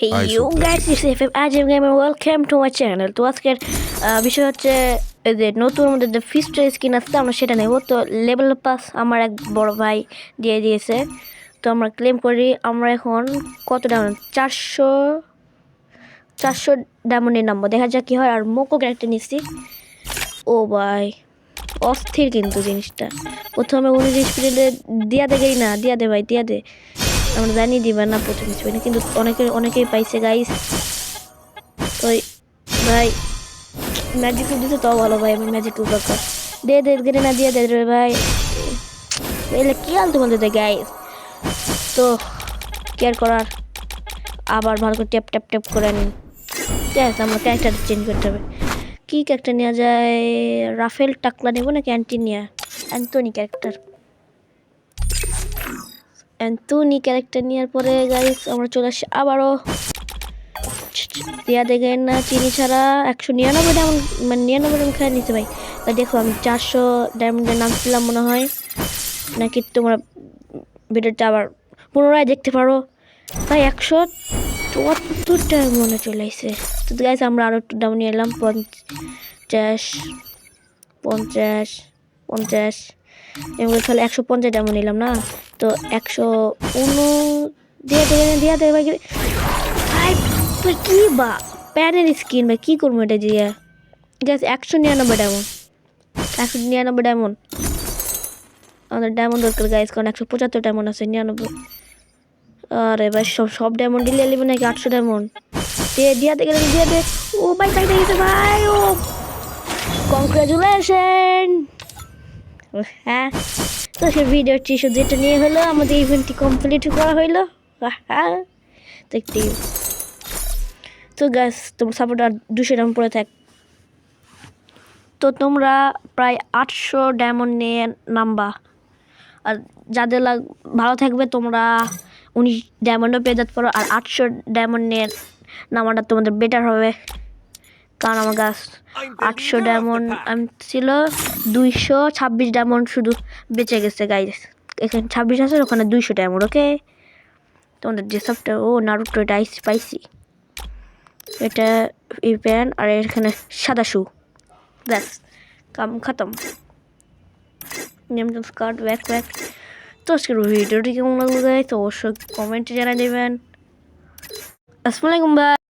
Hey you guys, it's FF Ajim Gamer, welcome to my channel. তো আজকের বিষয় হচ্ছে যে নতুন আমাদের যে ফিস্টের স্কিন আসছে আমরা সেটা নেব। তো লেভেল পাস আমার এক বড় ভাই দিয়ে দিয়েছে, তো আমরা ক্লেম করি। আমরা এখন কত ডায়মন্ড, 400 ডায়মন্ডের নামবো, দেখা যাক কি হয়। আর মোকো ক্যারেক্টার নিচ্ছি। ও ভাই অস্থির কিন্তু জিনিসটা। প্রথমে 19 স্পিডে দিয়া দে গেই না, দিয়া দে ভাই, দিয়া দে। আমরা জানি দিবেন না প্রথম স্পিডে, কিন্তু অনেকেই পাইছে গাইস। ওই ভাই ম্যাজিক দিতে তো ভালো ভাই, আমি ম্যাজিক দরকার। দে গেলে না দিয়ে দে রে ভাই, এলে কি আলতু বলতে দে গাইস। তো কেয়ার করার আবার ভালো করে ট্যাপ ট্যাপ ট্যাপ করে নিন। ঠিক আছে, আমরা ক্যারেক্টার চেঞ্জ করতে হবে। কি ক্যারেক্টার নেওয়া যায়? রাফেল টাকলা নেবো নাকি অ্যান্টিনিয়া? অ্যান্টনি ক্যারেক্টার নেওয়ার পরে গাইস আমরা চলে আসি আবারও দিয়া দেখেন না চিনি ছাড়া 199 ডায়মন্ড, মানে 99 ডায়মন্ড খেয়ে নিতে ভাই। দেখো আমি 400 ডায়মন্ডের নাম ছিলাম মনে হয়, নাকি তোমরা ভিডিওটা আবার পুনরায় দেখতে পারো ভাই। 174 ডায়মন্ডে চলে আসছে। তো গাইস আমরা আরও একটু ডাউন নিয়ে এলাম, 50 50 50 এমন তাহলে 150 ডায়মন্ড নিলাম না। তো 101 দিয়া দে ভাই। কি বা প্যানের স্কিন ভাই, কী করবো এটা দিয়ে গ্যাস। 199 ডায়মন্ড, 199 ডায়মন্ড আমাদের ডায়মন্ড দরকার গাইস, কারণ 175 ডায়মন্ড আছে, 99। আরে ভাই সব ডায়মন্ড দিলে নেবে নাকি? 800 ডায়মন্ড দিয়া দে গেলেন, দিয়া দে। ও ভাই পাইতে গেছে ভাই, ও কংগ্রাচুলেশন। হ্যাঁ, তো সে ভিডিওটি শুধু এটা নিয়ে হলো, আমাদের ইভেন্টটি কমপ্লিট করা হইলো। হ্যাঁ তো একটি, তো গ্যাস তোমার সাপোর্ট আর 200 ডায়মন্ড পড়ে থাক। তো তোমরা প্রায় 800 ডায়মন্ড নিয়ে নামবা, আর যাদের ভালো থাকবে তোমরা 19 ডায়মন্ডও পেয়ে যেতে পারো। আর 800 ডায়মন্ড নিয়ে নামাটা তোমাদের বেটার হবে, কারণ আমার গাছ 800 ডায়মন্ড ছিল, 226 ডায়মন্ড শুধু বেঁচে গেছে গাইস। এখানে 26 আছে, ওখানে 200 ডায়মন্ড। ওকে, তোমাদের যে সবটা, ও নারুটো এটা পাইছি, এটা এই প্যান, আর এখানে সাদা শু, ব্যাস কাম খতম। নেমটন স্কার্ট ব্যাক। তো আজকের ভিডিওটি কেমন লাগলো গাইস অবশ্যই কমেন্টে জানাই দেবেন। আসসালামু আলাইকুম ভাই।